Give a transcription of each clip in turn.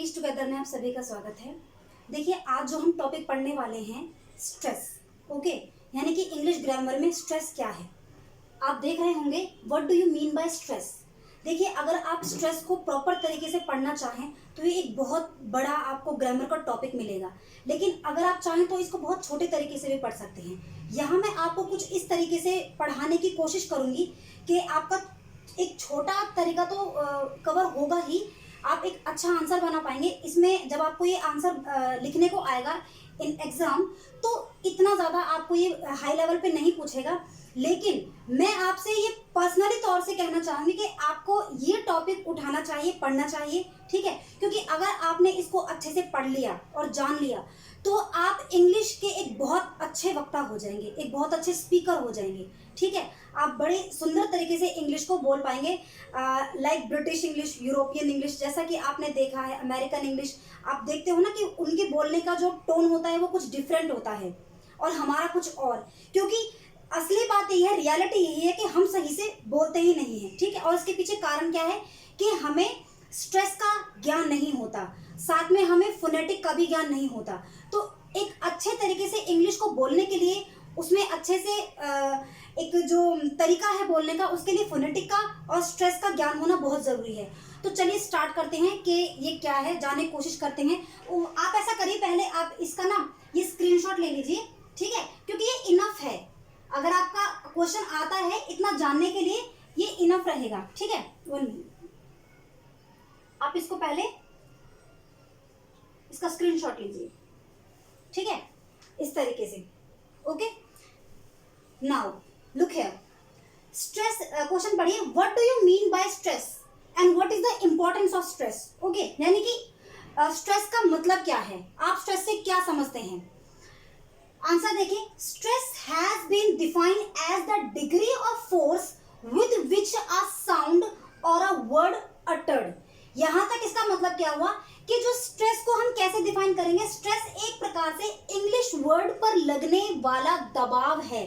Teach together में आप सभी का स्वागत है। देखिए, आज जो हम टॉपिक पढ़ने वाले हैं स्ट्रेस, ओके, यानी कि इंग्लिश ग्रामर में स्ट्रेस क्या है। आप देख रहे होंगे what do you mean by stress. देखिए, अगर आप स्ट्रेस को प्रॉपर तरीके से पढ़ना चाहें तो ये एक बहुत बड़ा आपको ग्रामर का टॉपिक मिलेगा, लेकिन अगर आप चाहें तो इसको बहुत छोटे तरीके से भी पढ़ सकते हैं। यहाँ मैं आपको कुछ इस तरीके से पढ़ाने की कोशिश करूँगी कि आपका एक छोटा तरीका तो कवर होगा ही, आप एक अच्छा आंसर बना पाएंगे। इसमें जब आपको ये आंसर लिखने को आएगा इन एग्ज़ाम तो इतना ज़्यादा आपको ये हाई लेवल पे नहीं पूछेगा, लेकिन मैं आपसे ये पर्सनली तौर से कहना चाहूँगी कि आपको ये टॉपिक उठाना चाहिए, पढ़ना चाहिए, ठीक है। क्योंकि अगर आपने इसको अच्छे से पढ़ लिया और जान लिया तो आप इंग्लिश के एक बहुत अच्छे वक्ता हो जाएंगे, एक बहुत अच्छे स्पीकर हो जाएंगे, ठीक है। आप बड़े सुंदर तरीके से इंग्लिश को बोल पाएंगे, like British English, European English, जैसा कि आपने देखा है अमेरिकन इंग्लिश। आप देखते हो ना कि उनके बोलने का जो टोन होता है वो कुछ डिफरेंट होता है और हमारा कुछ और, क्योंकि असली बात यही है, रियलिटी यही है कि हम सही से बोलते ही नहीं हैं, ठीक है। और इसके पीछे कारण क्या है कि हमें स्ट्रेस का ज्ञान नहीं होता, साथ में हमें फोनेटिक का भी ज्ञान नहीं होता। तो एक अच्छे तरीके से इंग्लिश को बोलने के लिए उसमें अच्छे से एक जो तरीका है बोलने का, उसके लिए फोनेटिक का और स्ट्रेस का ज्ञान होना बहुत ज़रूरी है। तो चलिए स्टार्ट करते हैं कि ये क्या है, जानने की कोशिश करते हैं। आप ऐसा करिए, पहले आप इसका ना ये स्क्रीनशॉट ले लीजिए, ठीक है, क्योंकि ये इनफ है। अगर आपका क्वेश्चन आता है इतना जानने के लिए ये इनफ रहेगा, ठीक है। आप इसको पहले इसका स्क्रीनशॉट लीजिए, ठीक है, इस तरीके से, okay. Now look here, stress question पढ़िए, what do you mean by stress and what is the importance of stress, okay. यानी कि स्ट्रेस का मतलब क्या है, आप स्ट्रेस से क्या समझते हैं। आंसर देखिए, stress has been defined as the degree of force with which a sound or a word uttered. यहां तक इसका मतलब क्या हुआ कि जो स्ट्रेस को हम कैसे डिफाइन करेंगे, स्ट्रेस एक प्रकार से इंग्लिश वर्ड पर लगने वाला दबाव है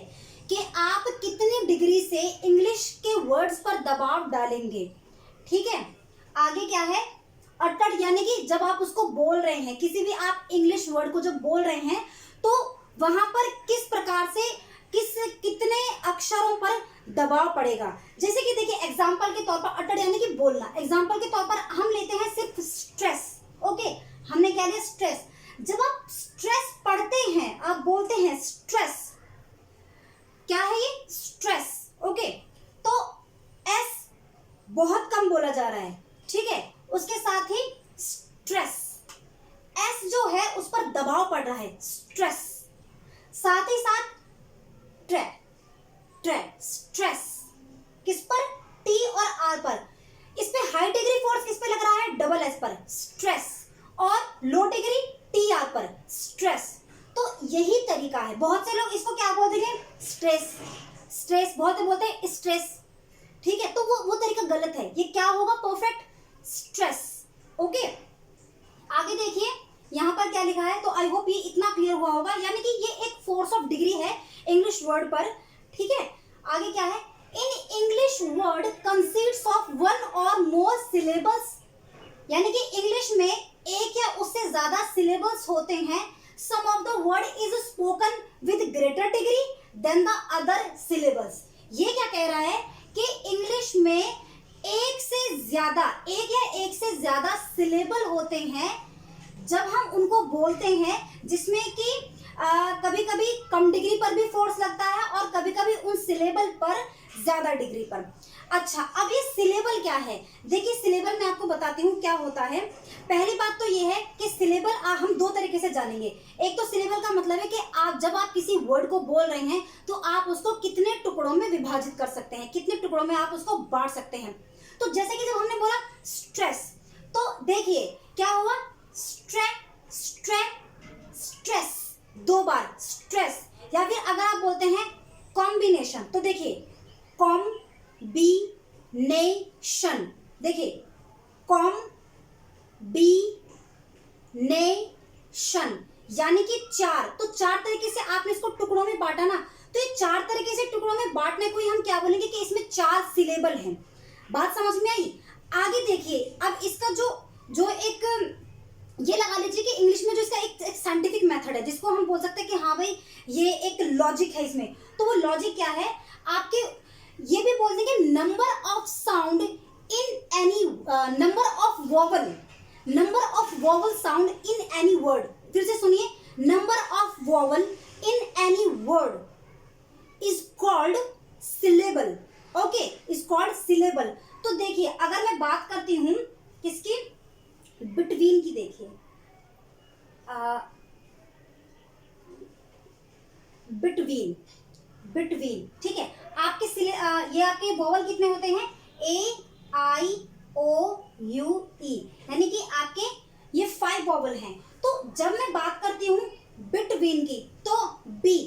कि आप कितनी डिग्री से इंग्लिश के वर्ड्स पर दबाव डालेंगे, ठीक है। आगे क्या है, अटर्ड, यानी कि जब आप उसको बोल रहे हैं, किसी भी आप इंग्लिश वर्ड को जब बोल रहे हैं तो वहां पर किस प्रकार से कितने अक्षरों पर दबाव पड़ेगा। जैसे कि देखिए एग्जांपल के तौर पर, अटर्ड यानी कि बोलना, एग्जांपल के तौर पर हम लेते हैं सिर्फ स्ट्रेस, ओके। हमने क्या लिया, स्ट्रेस। जब आप स्ट्रेस पढ़ते हैं, आप बोलते हैं स्ट्रेस, क्या है ये, स्ट्रेस, ओके। तो एस बहुत कम बोला जा रहा है, ठीक है, उसके साथ ही स्ट्रेस, एस जो है उस पर दबाव पड़ रहा है, स्ट्रेस, साथ ही साथ ट्रे, ट्रे, स्ट्रेस, किस पर, टी और आर पर। इस पे हाई डिग्री फोर्स किस पे लग रहा है, डबल एस पर, स्ट्रेस, और लो डिग्री टी आर पर, स्ट्रेस। तो यही तरीका है। बहुत से लोग इसको क्या बोल देंगे, स्ट्रेस, स्ट्रेस, बहुत से बोलते हैं स्ट्रेस, ठीक है। तो वो तरीका गलत है। ये क्या होगा, परफेक्ट स्ट्रेस, ओके। आगे देखिए यहाँ पर क्या लिखा है, तो आई होप ये इतना क्लियर हुआ होगा, यानी कि ये एक फोर्स ऑफ डिग्री है इंग्लिश वर्ड पर, ठीक है। आगे क्या है, in English word consists of one और मोर सिलेबल्स, यानी कि इंग्लिश में एक या उससे ज्यादा सिलेबल्स होते हैं। Some of the word is spoken with greater degree than the other syllables. ये क्या कह रहा है कि इंग्लिश में एक या एक से ज्यादा सिलेबल होते हैं जब हम उनको बोलते हैं, जिसमें कि कभी कभी कम डिग्री पर भी फोर्स लगता है और कभी कभी उन सिलेबल पर ज्यादा डिग्री पर। अच्छा, अब ये सिलेबल क्या है, देखिए सिलेबल मैं आपको बताती हूँ क्या होता है। पहली बात तो ये है कि सिलेबल हम दो तरीके से जानेंगे। एक तो सिलेबल का मतलब है कि जब आप किसी वर्ड को बोल रहे हैं तो आप उसको कितने टुकड़ों में विभाजित कर सकते हैं, कितने टुकड़ों में आप उसको बांट सकते हैं। तो जैसे कि जब हमने बोला स्ट्रेस, तो देखिए क्या हुआ, स्ट्रेस, दो बार स्ट्रेस। या फिर अगर आप बोलते हैं कॉम्बिनेशन, तो देखिए कॉम्बिनेशन, देखिए कॉम्बिनेशन, यानी कि चार। तो चार तरीके से आपने इसको टुकड़ों में बांटा ना, तो ये चार तरीके से टुकड़ों में बांटने को ही हम क्या बोलेंगे कि इसमें चार सिलेबल हैं। बात समझ में आई। आगे देखिए, अब इसका जो एक ये लगा लीजिए कि इंग्लिश में जो इसका एक साइंटिफिक मेथड है जिसको हम बोल सकते हैं कि हाँ भाई ये एक लॉजिक है इसमें। तो वो लॉजिक क्या है, आपके ये भी बोल देंगे number of sound in any, number of vowel sound in any word. फिर से सुनिए, number of vowel in any word is called syllable. Okay, is called syllable. तो देखिए अगर मैं बात करती हूं किसकी, बिटवीन की, देखिए बिटवीन, बिटवीन, ठीक है। आपके ये आपके वोवल कितने होते हैं, ए आई ओ यू ई, यानी कि आपके ये 5 वोवल हैं। तो जब मैं बात करती हूँ बिटवीन की तो बी,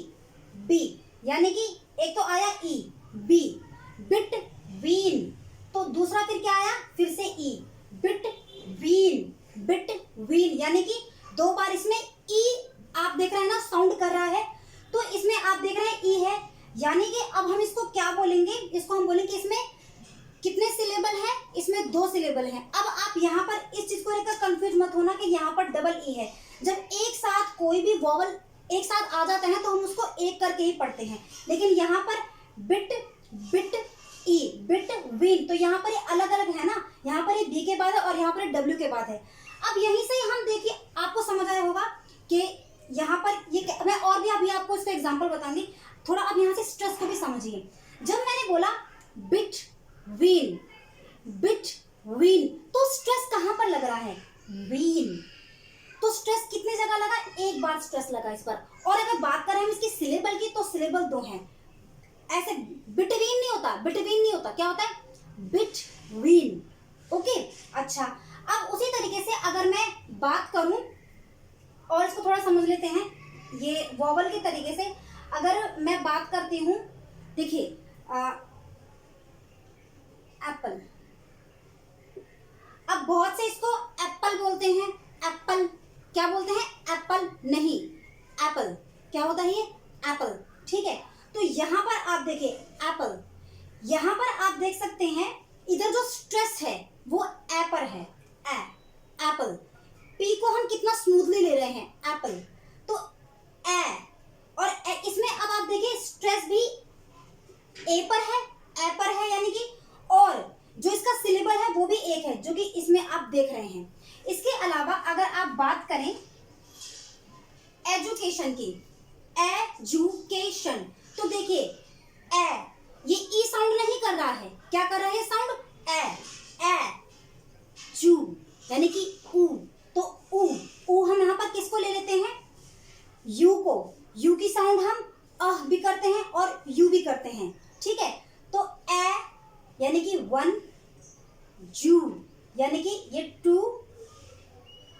बी यानी कि एक तो आया ई, बी, बिटवीन। तो दूसरा फिर क्या आया, फिर से ई, बिटवीन, बिटवीन, यानी कि 2 बार इसमें ई आप देख रहे हैं ना साउंड कर रहा है। तो इसमें आप देख रहे हैं ई है, यानी कि अब हम इसको क्या बोलेंगे, इसको हम बोलेंगे इसमें कितने सिलेबल है, इसमें 2 सिलेबल है। अब आप यहाँ पर इस चीज को लेकर कंफ्यूज मत होना कि यहाँ पर डबल ई है। जब एक साथ कोई भी वोवल एक साथ आ जाता है तो हम उसको एक करके ही पढ़ते हैं, लेकिन यहाँ पर बिट, बिट ई, बिट विन, तो यहाँ पर ये अलग अलग है ना, यहाँ पर ये बी के बाद है और यहाँ पर डब्ल्यू के बाद है। अब यहीं से हम देखिए आपको समझ आया होगा कि यहाँ पर ये, मैं और भी अभी आपको इसका एग्जांपल बताऊंगी। थोड़ा अब यहाँ से स्ट्रेस को भी समझिए। जब मैंने बोला बिट वीन, बिट वीन, तो स्ट्रेस कहाँ पर लग रहा है, वीन। तो स्ट्रेस कितनी जगह लगा, एक बार स्ट्रेस लगा इस पर। और अगर बात करें हम इसकी सिलेबल की तो सिलेबल 2 हैं। ऐसे बिटवीन नहीं होता, बिटवीन नहीं होता, क्या होता है, बिटवीन। ओके, अच्छा अब उसी तरीके से अगर मैं बात करूं और इसको थोड़ा समझ लेते हैं, ये वोवल के तरीके से अगर मैं बात करती हूं, देखिए एप्पल, अब बहुत से इसको एप्पल बोलते हैं, एप्पल क्या बोलते हैं, एप्पल नहीं, एप्पल क्या होता है, ये एप्पल, ठीक है। तो यहां पर आप देखिए एप्पल, यहां पर आप देख सकते हैं इधर जो स्ट्रेस है वो ए पर है, ए, एप्पल। पी को हम कितना स्मूथली ले रहे हैं, एप्पल, तो ए, और इसमें अब आप देखिए स्ट्रेस भी ए पर है, ए पर है, यानी कि, और जो इसका सिलेबल है वो भी एक है जो कि इसमें आप देख रहे हैं। इसके अलावा अगर आप बात करें एजुकेशन की, एजुकेशन, तो देखिए ए, ये ई साउंड नहीं कर रहा है, क्या कर रहा है साउंड, ए, जू, यानी कि ऊ, तो ऊ हम यहाँ पर किसको ले लेते हैं, यू को, यू की साउंड हम भी करते हैं और यू भी करते हैं, ठीक है। तो ए यानी कि 1, जू यानी कि ये 2,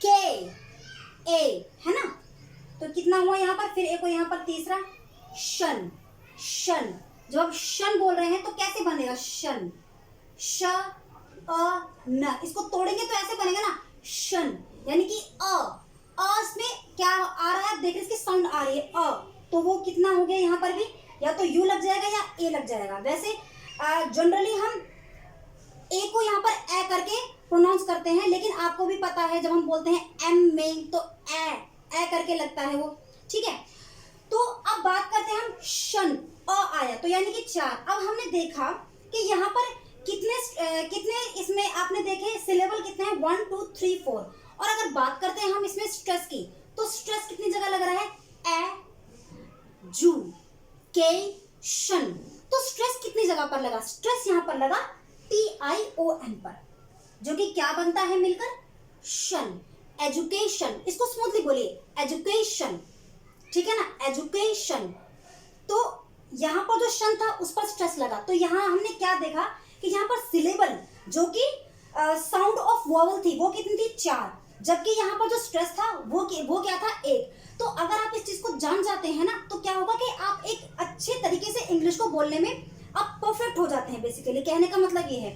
के, ए, है ना। तो कितना हुआ यहाँ पर, फिर एक को यहाँ पर तीसरा शन, शन, जब आप शन बोल रहे हैं तो कैसे बनेगा, शन, श अ न, इसको तोड़ेंगे तो ऐसे बनेगा ना, शन, यानी कि इसमें क्या आ रहा है, देखिए इसकी साउंड आ रही है अ, तो वो कितना हो गया यहाँ पर भी, या तो यू लग जाएगा या ए लग जाएगा। वैसे जनरली हम ए को यहाँ पर ए करके प्रोनाउंस करते हैं, लेकिन आपको भी पता है जब हम बोलते हैं एम में तो ए करके लगता है वो, ठीक है। तो अब बात करते हैं हम शन, आया तो यानी कि 4। अब हमने देखा कि यहाँ पर कितने इसमें आपने देखे सिलेबल कितने हैं, 1 2 3 4। और अगर बात करते हैं हम इसमें स्ट्रेस की, तो स्ट्रेस कितनी जगह लग रहा है, ए, जू, के, शन। तो स्ट्रेस कितनी जगह पर लगा, स्ट्रेस यहाँ पर लगा TION पर, जो कि क्या बनता है मिलकर, शन, एजुकेशन। इसको स्मूथली बोलिए, एजुकेशन, ठीक है ना, एजुकेशन। तो यहाँ पर जो शन था उस पर स्ट्रेस लगा, तो यहाँ हमने क्या देखा कि यहाँ पर सिलेबल जो कि साउंड ऑफ वोवल थी वो कितनी थी, 4, जबकि यहाँ पर जो स्ट्रेस था वो क्या था, 1। तो अगर आप इस चीज को जान जाते हैं ना तो क्या होगा कि आप एक अच्छे तरीके से इंग्लिश को बोलने में आप परफेक्ट हो जाते हैं। बेसिकली कहने का मतलब ये है।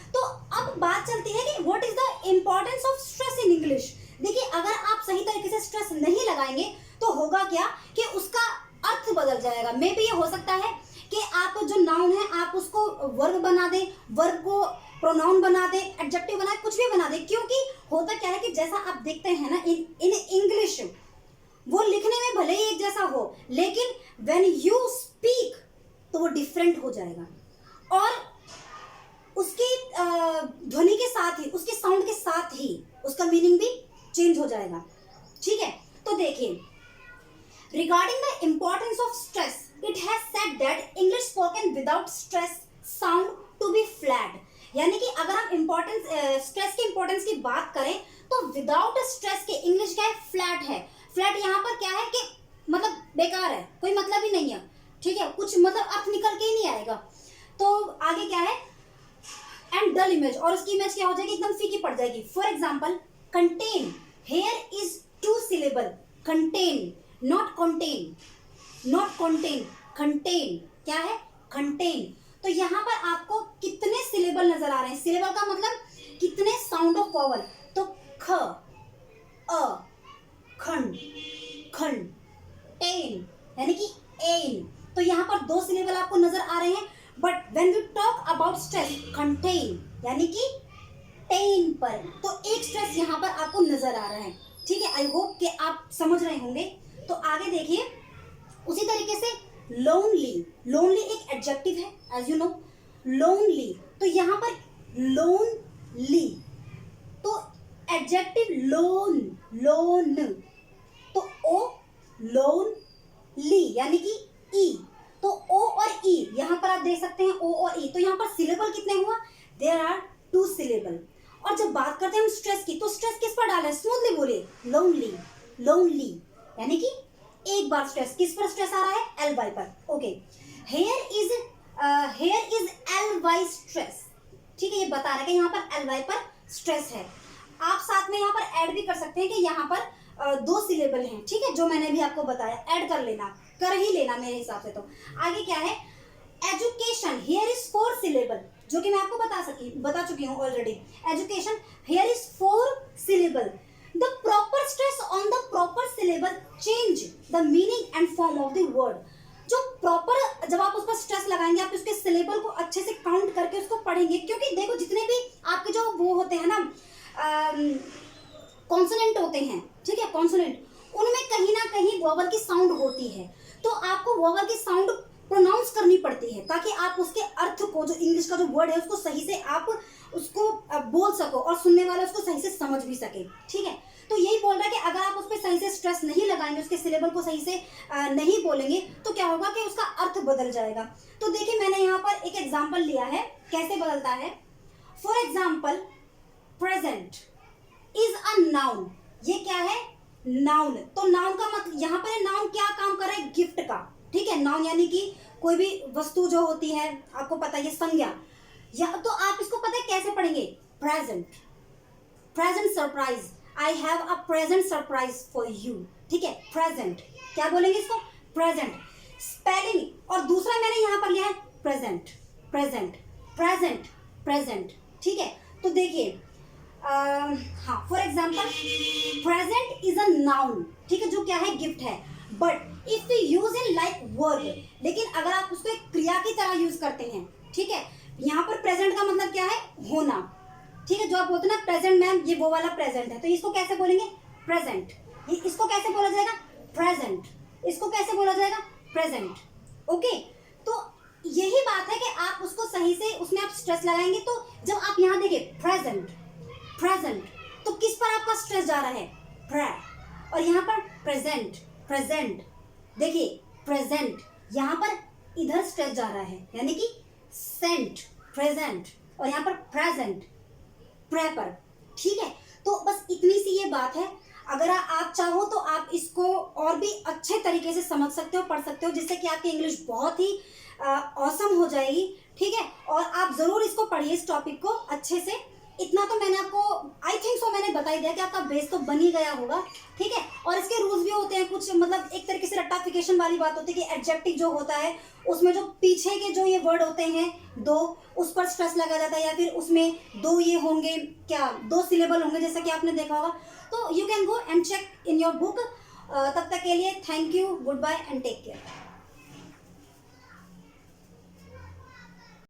तो अब बात चलती है कि what is the importance of stress in English. देखिए अगर आप सही तरीके से स्ट्रेस नहीं लगाएंगे तो होगा क्या कि उसका अर्थ बदल जाएगा। मे बी ये हो सकता है कि आप जो नाउन है आप उसको वर्ब बना दें, वर्ब को प्रोनाउन बना दे, एडजेक्टिव बना दे, कुछ भी बना दे, क्योंकि होता क्या है कि जैसा आप देखते हैं ना इन इंग्लिश, वो लिखने में भले ही एक जैसा हो, लेकिन व्हेन यू स्पीक तो वो डिफरेंट हो जाएगा, और उसकी ध्वनि के साथ ही, उसके साउंड के साथ ही उसका मीनिंग भी चेंज हो जाएगा। ठीक है, तो देखिए, regarding the importance of stress, it has said that English spoken without stress sound to be flat. यानी कि अगर हम इम्पोर्टेंस स्ट्रेस के इम्पोर्टेंस की बात करें तो विदाउट स्ट्रेस के इंग्लिश क्या है, फ्लैट है। फ्लैट यहाँ पर क्या है कि मतलब बेकार है, कोई मतलब ही नहीं है। ठीक है, कुछ मतलब अर्थ निकल के ही नहीं आएगा। तो आगे क्या है, एंड डल इमेज, और उसकी इमेज क्या हो जाएगी, एकदम फीकी पड़ जाएगी। For example, contain, here is 2 syllable, contain, not contain, not contain, contain क्या है, कंटेन। तो यहाँ पर आपको कितने सिलेबल नजर आ रहे हैं, सिलेबल का मतलब कितने साउंड ऑफ वॉवल, तो ख, अ, खंड, खंड, टेन यानी कि एन, तो यहाँ पर 2 सिलेबल आपको नजर आ रहे हैं। But when we talk about stress, contain यानी कि टेन पर, तो एक स्ट्रेस यहाँ पर आपको नजर आ रहा है। ठीक है, आई होप कि आप समझ रहे होंगे। तो आगे देखिए, उसी तरीके से लोनली, लोनली एक एडजेक्टिव है एज यू नो, लोनली, तो यहाँ पर लोनली, तो एडजेक्टिव लोन, लोन, तो ओ, लोन ली यानी कि ई, तो ओ और ई यहाँ पर आप देख सकते हैं, ओ और ई, तो यहाँ पर सिलेबल कितने हुआ, देयर आर 2 syllable। और जब बात करते हैं हम स्ट्रेस की, तो स्ट्रेस किस पर डाला है, स्मूथली बोलिए, लोनली, लोनली यानी कि एक बार स्ट्रेस, किस पर स्ट्रेस आ रहा है, एल वाई पर। Okay, here is L Y stress. ठीक है, ये बता रहा है कि यहाँ पर एल वाई पर स्ट्रेस है। आप साथ में यहाँ पर ऐड भी कर सकते हैं कि यहाँ पर 2 सिलेबल हैं। ठीक है, जो मैंने भी आपको बताया, ऐड कर लेना, कर ही लेना मेरे हिसाब से। तो आगे क्या है, एजुकेशन, हियर इज 4 syllable, जो कि मैं आपको बता चुकी हूँ already. Education, here is 4 syllable, the proper stress on the proper syllable change the meaning and form of the word. जो प्रॉपर, जब आप उस पर स्ट्रेस लगाएंगे, आप उसके सिलेबल को अच्छे से काउंट करके उसको पढ़ेंगे, क्योंकि देखो जितने भी आपके जो वो होते हैं ना कॉन्सोनेंट होते हैं, ठीक है, कॉन्सोनेंट, उनमें कहीं ना कहीं वोवल की साउंड होती है, तो आपको वोवल की साउंड प्रोनाउंस करनी पड़ती है, ताकि आप उसके अर्थ को, जो इंग्लिश का जो वर्ड है, उसको सही से आप उसको बोल सको और सुनने वाला उसको सही से समझ भी सके। ठीक है, तो यही बोल रहा है कि अगर आप उस पर सही से स्ट्रेस नहीं लगाएंगे, उसके सिलेबल को सही से नहीं बोलेंगे, तो क्या होगा कि उसका अर्थ बदल जाएगा। तो देखिए, मैंने यहाँ पर एक एग्जाम्पल लिया है, कैसे बदलता है। For example, present is a noun, ये क्या है, नाउन। तो नाउन का मतलब, यहाँ पर नाउन क्या काम कर रहा है, गिफ्ट का। ठीक है, नाउन यानी कि कोई भी वस्तु जो होती है, आपको पता है, संज्ञा, या तो आप इसको पता है कैसे पढ़ेंगे, present, present surprise, I have a present surprise for you. ठीक है, प्रेजेंट क्या बोलेंगे इसको, प्रेजेंट। स्पेलिंग, और दूसरा मैंने यहाँ पर लिया है प्रेजेंट, प्रेजेंट, प्रेजेंट, प्रेजेंट। ठीक है, तो देखिए, हाँ, for example, present is a noun, ठीक है, जो क्या है, गिफ्ट है। But if you use in like verb, लेकिन अगर आप उसको एक क्रिया की तरह यूज करते हैं, ठीक है, यहाँ पर प्रेजेंट का मतलब क्या है, होना। ठीक है, जो आप बोलते हैं ना प्रेजेंट मैम, ये वो वाला प्रेजेंट है, तो इसको कैसे बोलेंगे, प्रेजेंट। इसको कैसे बोला जाएगा, प्रेजेंट। इसको कैसे बोला जाएगा, प्रेजेंट। ओके, तो यही बात है कि आप उसको सही से, उसमें आप स्ट्रेस लगाएंगे। तो जब आप यहाँ देखिए, प्रेजेंट, प्रेजेंट, तो किस पर आपका स्ट्रेस जा रहा है, प्रे, और यहाँ पर प्रेजेंट, प्रेजेंट, देखिए प्रेजेंट, यहाँ पर इधर स्ट्रेस जा रहा है, यानी कि सेंट, प्रेजेंट, और यहाँ पर प्रेजेंट, प्रे पर। ठीक है, तो बस इतनी सी ये बात है। अगर आप चाहो तो आप इसको और भी अच्छे तरीके से समझ सकते हो, पढ़ सकते हो, जिससे कि आपकी इंग्लिश बहुत ही ऑसम हो जाएगी। ठीक है, और आप ज़रूर इसको पढ़िए, इस टॉपिक को अच्छे से। इतना तो मैंने आपको, आई थिंक सो, मैंने बता ही दिया कि आपका बेस तो बन ही गया होगा। ठीक है, और इसके रूल्स भी होते हैं कुछ, मतलब एक तरीके से रट्टाफिकेशन वाली बात होती है कि एडजेक्टिव जो होता है, उसमें जो पीछे के जो ये वर्ड होते हैं 2, उस पर स्ट्रेस लगा जाता है, या फिर उसमें 2 ये होंगे, क्या 2 सिलेबल होंगे, जैसा कि आपने देखा होगा। तो you can go and check in your book. तब तक के लिए thank you, goodbye and take care.